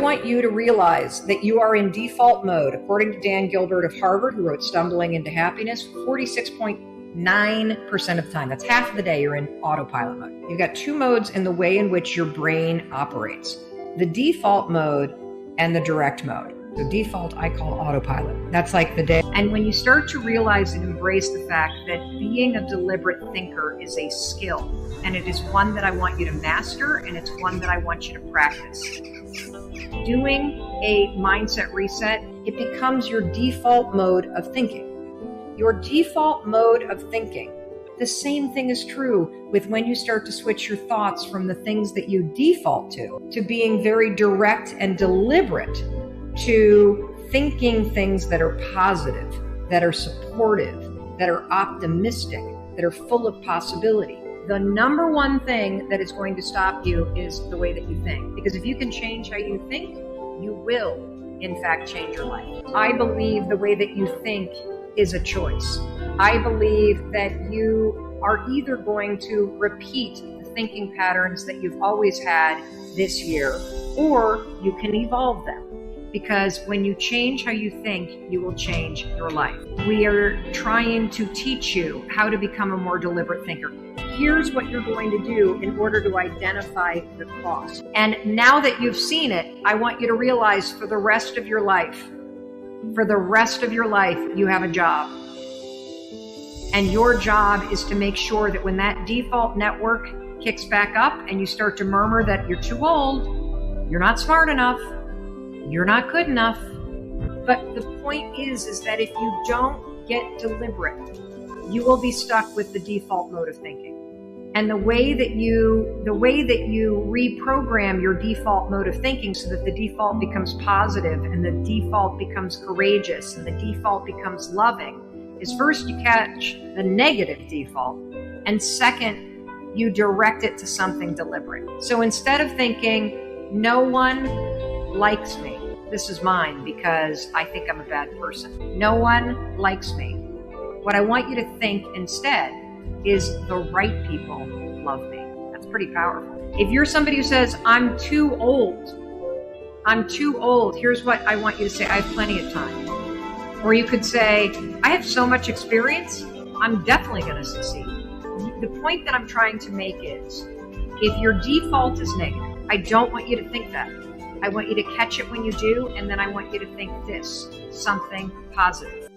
want you to realize that you are in default mode, according to Dan Gilbert of Harvard, who wrote Stumbling into Happiness, 46.9% of the time. That's half of the day you're in autopilot mode. You've got two modes in the way in which your brain operates: the default mode and the direct mode. So default, I call autopilot. That's like the day. And when you start to realize and embrace the fact that being a deliberate thinker is a skill, and it is one that I want you to master, and it's one that I want you to practice. Doing a mindset reset, it becomes your default mode of thinking. Your default mode of thinking. The same thing is true with when you start to switch your thoughts from the things that you default to being very direct and deliberate, to thinking things that are positive, that are supportive, that are optimistic, that are full of possibility. The number one thing that is going to stop you is the way that you think. Because if you can change how you think, you will, in fact, change your life. I believe the way that you think is a choice. I believe that you are either going to repeat the thinking patterns that you've always had this year, or you can evolve them. Because when you change how you think, you will change your life. We are trying to teach you how to become a more deliberate thinker. Here's what you're going to do in order to identify the cost. And now that you've seen it, I want you to realize for the rest of your life, you have a job. And your job is to make sure that when that default network kicks back up and you start to murmur that you're too old, you're not smart enough, you're not good enough. But the point is that if you don't get deliberate, you will be stuck with the default mode of thinking. And the way that you reprogram your default mode of thinking so that the default becomes positive and the default becomes courageous and the default becomes loving is, first you catch the negative default, and second, you direct it to something deliberate. So instead of thinking, no one likes me, this is mine because I think I'm a bad person. No one likes me. What I want you to think instead is the right people love me. That's pretty powerful. If you're somebody who says, I'm too old, here's what I want you to say: I have plenty of time. Or you could say, I have so much experience, I'm definitely going to succeed. The point that I'm trying to make is, if your default is negative, I don't want you to think that. I want you to catch it when you do, and then I want you to think this, something positive.